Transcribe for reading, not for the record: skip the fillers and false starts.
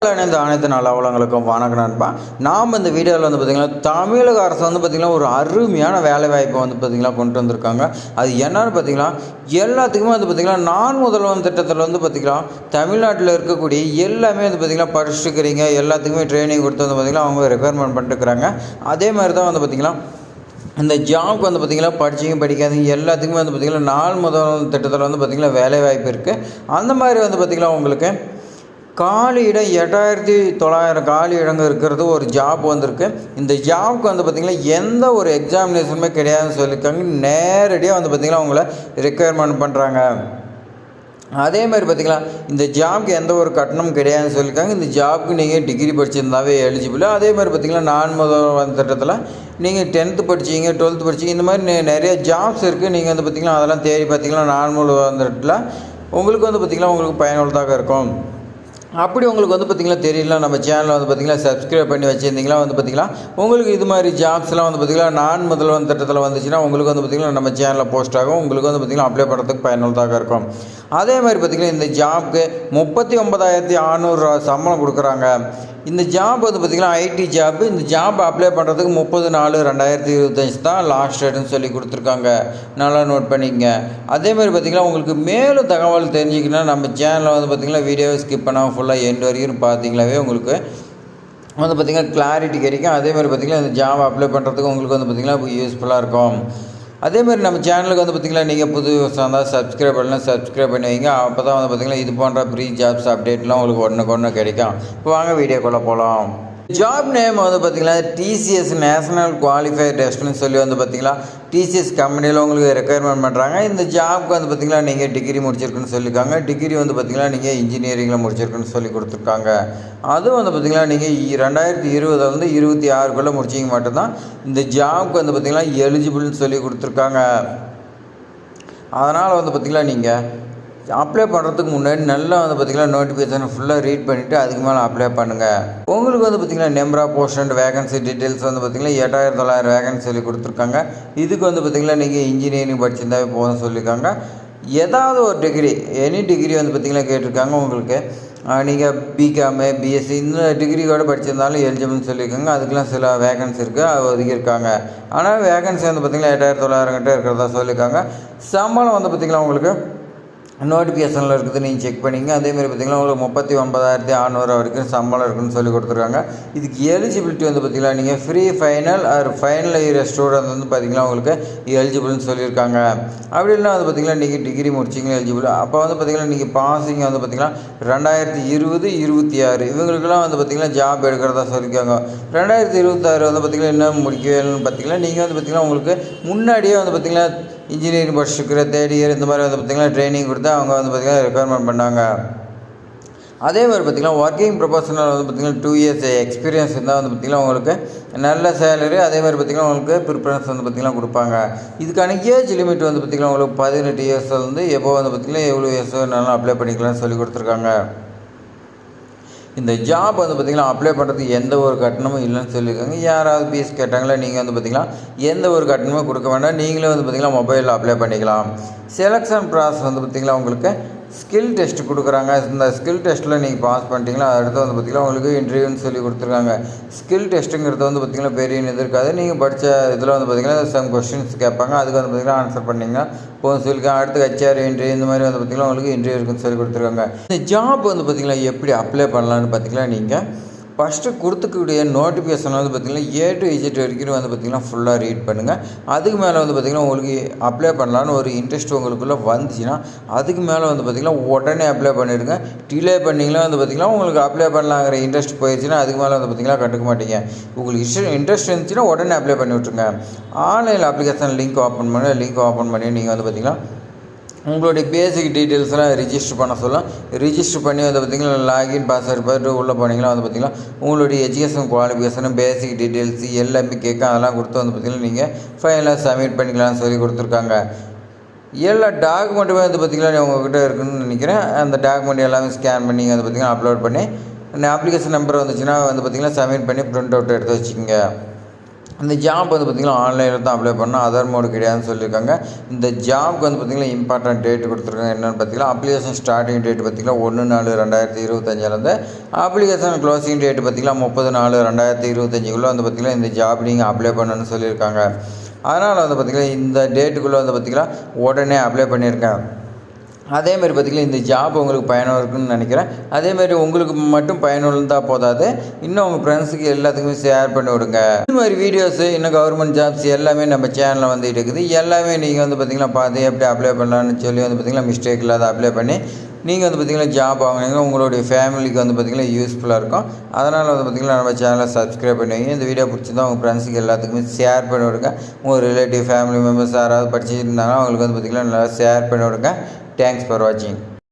இந்த அனைத்து நல்லவங்களுக்கும் வணக்கம் நண்பா. நாம் இந்த வீடியோவில் வந்து பார்த்திங்கன்னா தமிழக அரசு வந்து பார்த்திங்கன்னா ஒரு அருமையான வேலைவாய்ப்பை வந்து பார்த்திங்கன்னா கொண்டு வந்திருக்காங்க. அது என்னன்னு பார்த்திங்கன்னா எல்லாத்துக்குமே வந்து பார்த்திங்கன்னா நான் முதல்வன் திட்டத்தில் வந்து பார்த்திங்கன்னா தமிழ்நாட்டில் இருக்கக்கூடிய எல்லாமே வந்து பார்த்திங்கன்னா படிச்சுருக்கிறீங்க, எல்லாத்துக்குமே ட்ரைனிங் கொடுத்து வந்து பார்த்திங்கன்னா அவங்க ரெக்யர்மெண்ட் பண்ணிட்டுருக்குறாங்க. அதே மாதிரி தான் வந்து பார்த்திங்கன்னா இந்த ஜாப்க்கு வந்து பார்த்திங்கன்னா படிச்சிங்க படிக்காதீங்க எல்லாத்துக்குமே வந்து பார்த்திங்கன்னா நான் முதல்வன் திட்டத்தில் வந்து பார்த்திங்கன்னா வேலைவாய்ப்பு இருக்குது. அந்த மாதிரி வந்து பார்த்திங்கன்னா உங்களுக்கு காலி இடம் 8900 காலி இடங்கள் இருக்கிறது ஒரு ஜாப் வந்திருக்கு. இந்த ஜாப்க்கு வந்து பார்த்திங்கன்னா எந்த ஒரு எக்ஸாமினேஷனுமே கிடையாதுன்னு சொல்லியிருக்காங்க. நேரடியாக வந்து பார்த்திங்கன்னா அவங்கள ரெக்யர்மெண்ட் பண்ணுறாங்க. அதே மாதிரி பார்த்திங்கன்னா இந்த ஜாப்க்கு எந்த ஒரு கட்டணமும் கிடையாதுன்னு சொல்லியிருக்காங்க. இந்த ஜாப்க்கு நீங்கள் டிகிரி படிச்சிருந்தாவே எலிஜிபிள். அதே மாதிரி பார்த்திங்கன்னா நான் முதல்வன் திட்டத்தில் நீங்கள் 10th படிச்சிங்க 12th படிச்சிங்க இந்த மாதிரி நிறைய ஜாப்ஸ் இருக்குது. நீங்கள் வந்து பார்த்திங்கன்னா அதெல்லாம் தேடி பார்த்திங்கன்னா நான் முதல்வன் திட்டத்தில் உங்களுக்கு வந்து பார்த்திங்கன்னா உங்களுக்கு பயனுள்ளதாக இருக்கும். அப்படி உங்களுக்கு வந்து பார்த்திங்கன்னா தெரியல, நம்ம சேனலை வந்து பார்த்திங்கன்னா சப்ஸ்கிரைப் பண்ணி வச்சுருந்தீங்களா வந்து பார்த்திங்கன்னா உங்களுக்கு இது மாதிரி ஜாப்ஸ்லாம் வந்து பார்த்திங்கன்னா நான் முதல்வன் திட்டத்தில் வந்துச்சுன்னா உங்களுக்கு வந்து பார்த்திங்கன்னா நம்ம சேனலில் போஸ்ட் ஆகும். உங்களுக்கு வந்து பார்த்திங்கன்னா அப்ளை பண்ணுறதுக்கு பயனுள்ளதாக இருக்கும். அதே மாதிரி பார்த்திங்கன்னா இந்த ஜாப்க்கு 39,600 சம்பளம் கொடுக்குறாங்க. இந்த ஜாப் வந்து பார்த்திங்கன்னா ஐடி ஜாப். இந்த ஜாப் அப்ளை பண்ணுறதுக்கு 30/4/2025 தான் லாஸ்ட் டேட்டுன்னு சொல்லி கொடுத்துருக்காங்க. நல்லா நோட் பண்ணிக்கங்க. அதேமாதிரி பார்த்திங்கன்னா உங்களுக்கு மேலும் தகவல் தெரிஞ்சிக்கணும்னா நம்ம சேனலில் வந்து பார்த்திங்கன்னா வீடியோவை ஸ்கிப் பண்ணாமல் ஃபுல்லாக எண்ட் வரைக்கும் பார்த்தீங்களாவே உங்களுக்கு வந்து பார்த்திங்கன்னா கிளாரிட்டி கிடைக்கும். அதேமாதிரி பார்த்திங்கன்னா இந்த ஜாப் அப்ளை பண்ணுறதுக்கு உங்களுக்கு வந்து பார்த்திங்கன்னா யூஸ்ஃபுல்லாக இருக்கும். அதேமாதிரி நம்ம சேனலுக்கு வந்து பார்த்திங்கன்னா நீங்கள் புது வருஷம் இருந்தால் சப்ஸ்கிரைப் பண்ணலாம், சப்ஸ்கிரைப் பண்ணி வைங்க. அப்போ தான் வந்து பார்த்திங்கன்னா இது போன்ற ஃப்ரீ ஜாப்ஸ் அப்டேட்லாம் உங்களுக்கு ஒன்று கிடைக்கும். இப்போ வாங்க வீடியோக்குள்ளே போகலாம். ஜாப் நேம் வந்து பார்த்திங்கன்னா டிசிஎஸ் நேஷனல் குவாலிஃபைட் டெஸ்ட்னு சொல்லி வந்து பார்த்திங்கன்னா டிசிஎஸ் கம்பெனியில் உங்களுக்கு ரெக்யர்மெண்ட் பண்ணுறாங்க. இந்த ஜாப்க்கு வந்து பார்த்திங்கன்னா நீங்கள் டிகிரி முடிச்சிருக்குன்னு சொல்லியிருக்காங்க. டிகிரி வந்து பார்த்திங்கன்னா நீங்கள் இன்ஜினியரிங்கில் முடிச்சிருக்குன்னு சொல்லி கொடுத்துருக்காங்க. அதுவும் வந்து பார்த்திங்கன்னா நீங்கள் 2020 26 முடிச்சிங்க மட்டும்தான் இந்த ஜாப்க்கு வந்து பார்த்திங்கன்னா எலிஜிபிள்னு சொல்லி கொடுத்துருக்காங்க. அதனால் வந்து பார்த்திங்கன்னா நீங்கள் அப்ளை பண்ணுறதுக்கு முன்னாடி நல்லா வந்து பார்த்திங்கன்னா நோட்டிஃபிகேஷனை ஃபுல்லாக ரீட் பண்ணிவிட்டு அதுக்கு மேலே அப்ளை பண்ணுங்கள். உங்களுக்கு வந்து பார்த்திங்கன்னா number of post and vacancy details வந்து பார்த்திங்கன்னா 8900 வேகன்சி சொல்லி கொடுத்துருக்காங்க. இதுக்கு வந்து பார்த்திங்கன்னா நீங்கள் இன்ஜினியரிங் படிச்சிருந்தாவே போதும்னு சொல்லியிருக்காங்க. ஏதாவது ஒரு டிகிரி எனி டிகிரி வந்து பார்த்திங்கன்னா கேட்டிருக்காங்க. உங்களுக்கு நீங்கள் பிகாமு பிஎஸ்சி இந்த டிகிரியோடு படிச்சிருந்தாலும் எலிஜிபிள்னு சொல்லியிருக்காங்க. அதுக்கெலாம் சில வேகன்சி இருக்குது, அது ஒதுக்கியிருக்காங்க. ஆனால் வேகன்சி வந்து பார்த்திங்கன்னா 8900 கிட்ட இருக்கிறதா சொல்லியிருக்காங்க. சம்பளம் வந்து பார்த்திங்கன்னா உங்களுக்கு நோட்டிஃபிகேஷனில் இருக்குது, நீங்கள் செக் பண்ணிங்க. அதேமாதிரி பார்த்திங்கன்னா உங்களுக்கு 39,600 வரைக்கும் சம்பளம் இருக்குதுன்னு சொல்லி கொடுத்துருக்காங்க. இதுக்கு எலிஜிபிலிட்டி வந்து பார்த்திங்கன்னா நீங்கள் pre final or final year student வந்து பார்த்திங்கன்னா உங்களுக்கு எலிஜிபிள்னு சொல்லியிருக்காங்க. அப்படி இல்லைனா வந்து பார்த்திங்கன்னா நீங்கள் டிகிரி முடிச்சிங்க எலிஜிபிள். அப்போ வந்து பார்த்திங்கன்னா நீங்கள் பாசிங் வந்து பார்த்திங்கன்னா 2020 26 இவங்களுக்கெல்லாம் வந்து பார்த்திங்கன்னா ஜாப் எடுக்கிறதா சொல்லியிருக்காங்க. 2026 வந்து பார்த்திங்கன்னா என்ன முடிக்கவேன்னு பார்த்திங்கன்னா நீங்கள் வந்து பார்த்திங்கன்னா உங்களுக்கு முன்னாடியே வந்து பார்த்திங்கன்னா இன்ஜினியரிங் படிச்சுருக்கிற 3rd இயர் இந்த மாதிரி வந்து பார்த்திங்கன்னா ட்ரைனிங் கொடுத்து அவங்க வந்து பார்த்திங்கன்னா ரெக்யர்மெண்ட் பண்ணாங்க. அதே மாதிரி பார்த்திங்கன்னா ஒர்க்கிங் ப்ரொஃபஷனல் வந்து பார்த்திங்கன்னா 2 years எக்ஸ்பீரியன்ஸ் இருந்தால் வந்து பார்த்திங்கன்னா உங்களுக்கு நல்ல சேலரி, அதே மாதிரி பார்த்திங்கன்னா உங்களுக்கு ப்ரிஃபரன்ஸ் வந்து பார்த்திங்கன்னா கொடுப்பாங்க. இதுக்கான ஏஜ் லிமிட் வந்து பார்த்திங்கன்னா உங்களுக்கு 18 இயர்ஸ்லேருந்து எப்போ வந்து பார்த்திங்கன்னா எவ்வளோ இயர்ஸ் வேணாலும் அப்ளை பண்ணிக்கலாம்னு சொல்லி கொடுத்துருக்காங்க. இந்த ஜாப் வந்து பார்த்திங்கன்னா அப்ளை பண்ணுறதுக்கு எந்த ஒரு கட்டணமும் இல்லைன்னு சொல்லியிருக்காங்க. யாராவது ஃபீஸ் கேட்டாங்களா நீங்கள் வந்து பார்த்திங்கன்னா எந்த ஒரு கட்டணமும் கொடுக்க வேண்டாம், நீங்களே வந்து பார்த்திங்கன்னா மொபைலில் அப்ளை பண்ணிக்கலாம். செலெக்ஷன் ப்ராசஸ் வந்து பார்த்திங்கன்னா உங்களுக்கு ஸ்கில் டெஸ்ட் கொடுக்குறாங்க. இந்த ஸ்கில் டெஸ்ட்டில் நீங்கள் பாஸ் பண்ணிட்டீங்களா அடுத்து வந்து பார்த்திங்கன்னா உங்களுக்கு இன்டர்வியூன்னு சொல்லி கொடுத்துருக்காங்க. ஸ்கில் டெஸ்ட்டுங்கிறது வந்து பார்த்திங்கன்னா பெரிய இது இருக்காது. நீங்கள் படித்த இதில் வந்து பார்த்திங்கன்னா சம் கொஸ்டின்ஸ் கேட்பாங்க, அதுக்கு வந்து பார்த்திங்கன்னா ஆன்சர் பண்ணிங்கன்னா போதும் சொல்லியிருக்காங்க. அடுத்து ஹெச்ஆர் இன்டர்வியூ இந்த மாதிரி வந்து பார்த்திங்கன்னா உங்களுக்கு இன்டர்வியூ இருக்குன்னு சொல்லி கொடுத்துருக்காங்க. இந்த ஜாப் வந்து பார்த்திங்கன்னா எப்படி அப்ளை பண்ணலான்னு பார்த்திங்கன்னா நீங்கள் ஃபஸ்ட்டு கொடுத்துக்கூடிய நோட்டிஃபிகேஷன் வந்து பார்த்திங்கன்னா A to Z வரைக்கும் வந்து பார்த்திங்கன்னா ஃபுல்லாக ரீட் பண்ணுங்கள். அதுக்கு மேலே வந்து பார்த்திங்கன்னா உங்களுக்கு அப்ளை பண்ணலான்னு ஒரு இன்ட்ரெஸ்ட் உங்களுக்குள்ளே வந்துச்சுன்னா அதுக்கு மேலே வந்து பார்த்திங்கன்னா உடனே அப்ளை பண்ணிவிடுங்க. டிலே பண்ணிங்கன்னா வந்து பார்த்திங்கன்னா உங்களுக்கு அப்ளை பண்ணலாங்கிற இன்ட்ரெஸ்ட் போயிடுச்சுன்னா அதுக்கு மேலே வந்து பார்த்திங்கன்னா கண்டுக்க மாட்டீங்க. உங்களுக்கு இன்ட்ரெஸ்ட் இருந்துச்சுன்னா உடனே அப்ளை பண்ணி விட்ருங்க. ஆன்லைன் அப்ளிகேஷன் லிங்க் ஓப்பன் பண்ணி நீங்கள் வந்து பார்த்திங்கன்னா உங்களுடைய பேசிக் டீட்டெயில்ஸ்லாம் ரிஜிஸ்டர் பண்ண சொல்லலாம். ரிஜிஸ்டர் பண்ணி வந்து பார்த்திங்கன்னா லாகின் பாஸ்வேர்டு பார்த்துட்டு உள்ளே போனீங்கன்னா வந்து பார்த்திங்கன்னா உங்களுடைய எஜுகேஷன் குவாலிஃபிகேஷன் பேசிக் டீட்டெயில்ஸ் எல்லாமே கேட்க அதெல்லாம் கொடுத்து வந்து பார்த்திங்கன்னா நீங்கள் ஃபைனலாக சப்மிட் பண்ணிக்கலாம்னு சொல்லி கொடுத்துருக்காங்க. எல்லா டாக்குமெண்ட்டுமே வந்து பார்த்திங்கன்னா உங்கள்கிட்ட இருக்குதுன்னு நினைக்கிறேன். அந்த டாக்குமெண்ட் எல்லாமே ஸ்கேன் பண்ணி வந்து பார்த்திங்கன்னா அப்லோட் பண்ணி அப்ளிகேஷன் நம்பர் வந்துச்சுன்னா வந்து பார்த்திங்கன்னா சப்மிட் பண்ணி ப்ரிண்ட் அவுட் எடுத்து வச்சுக்கோங்க. இந்த ஜாப் வந்து பார்த்திங்கன்னா ஆன்லைனில் தான் அப்ளை பண்ணணும், அதர் மோடு கிடையாதுன்னு சொல்லியிருக்காங்க. இந்த ஜாப்க்கு வந்து பார்த்திங்கன்னா இம்பார்ட்டன்ட் டேட் கொடுத்துருக்காங்க. என்னென்னு பார்த்திங்கன்னா அப்ளிகேஷன் ஸ்டார்டிங் டேட் பார்த்திங்கன்னா 1/4/2025 அப்ளிகேஷன் க்ளோசிங் டேட் பார்த்திங்கன்னா 30/4/2025 வந்து பார்த்திங்கன்னா இந்த ஜாப் நீங்கள் அப்ளை பண்ணணும்னு சொல்லியிருக்காங்க. அதனால் வந்து பார்த்திங்கன்னா இந்த டேட்டுக்குள்ளே வந்து பார்த்திங்கன்னா உடனே அப்ளை பண்ணியிருக்கேன். அதேமாதிரி பார்த்திங்கன்னா இந்த ஜாப் உங்களுக்கு பயனும் இருக்குன்னு நினைக்கிறேன். அதேமாதிரி உங்களுக்கு மட்டும் பயனுள்ளதாக போதாது, இன்னும் உங்கள் ஃப்ரெண்ட்ஸுக்கு எல்லாத்துக்குமே ஷேர் பண்ணி விடுங்க. இந்த மாதிரி வீடியோஸு இன்னும் கவர்மெண்ட் ஜாப்ஸ் எல்லாமே நம்ம சேனலில் வந்துட்டு இருக்குது. எல்லாமே நீங்கள் வந்து பார்த்திங்கன்னா பார்த்து எப்படி அப்ளை பண்ணலான்னு சொல்லி வந்து பார்த்திங்கன்னா மிஸ்டேக் இல்லாத அப்ளை பண்ணி நீங்கள் வந்து பார்த்திங்கன்னா ஜாப் வாங்கினீங்கன்னா உங்களுடைய ஃபேமிலிக்கு வந்து பார்த்திங்கன்னா யூஸ்ஃபுல்லாக இருக்கும். அதனால் வந்து பார்த்திங்கன்னா நம்ம சேனலை சப்ஸ்கிரைப் பண்ணுவீங்க. இந்த வீடியோ பிடிச்சிருந்தா உங்கள் ஃப்ரெண்ட்ஸுக்கு எல்லாத்துக்குமே ஷேர் பண்ணி விடுங்க. உங்கள் ரிலேட்டிவ் ஃபேமிலி மெம்பர்ஸ் யாராவது படிச்சுட்டு இருந்தாங்கன்னா அவங்களுக்கு வந்து பார்த்திங்கன்னா நல்லா ஷேர் பண்ணி விடுங்க. Thanks for watching.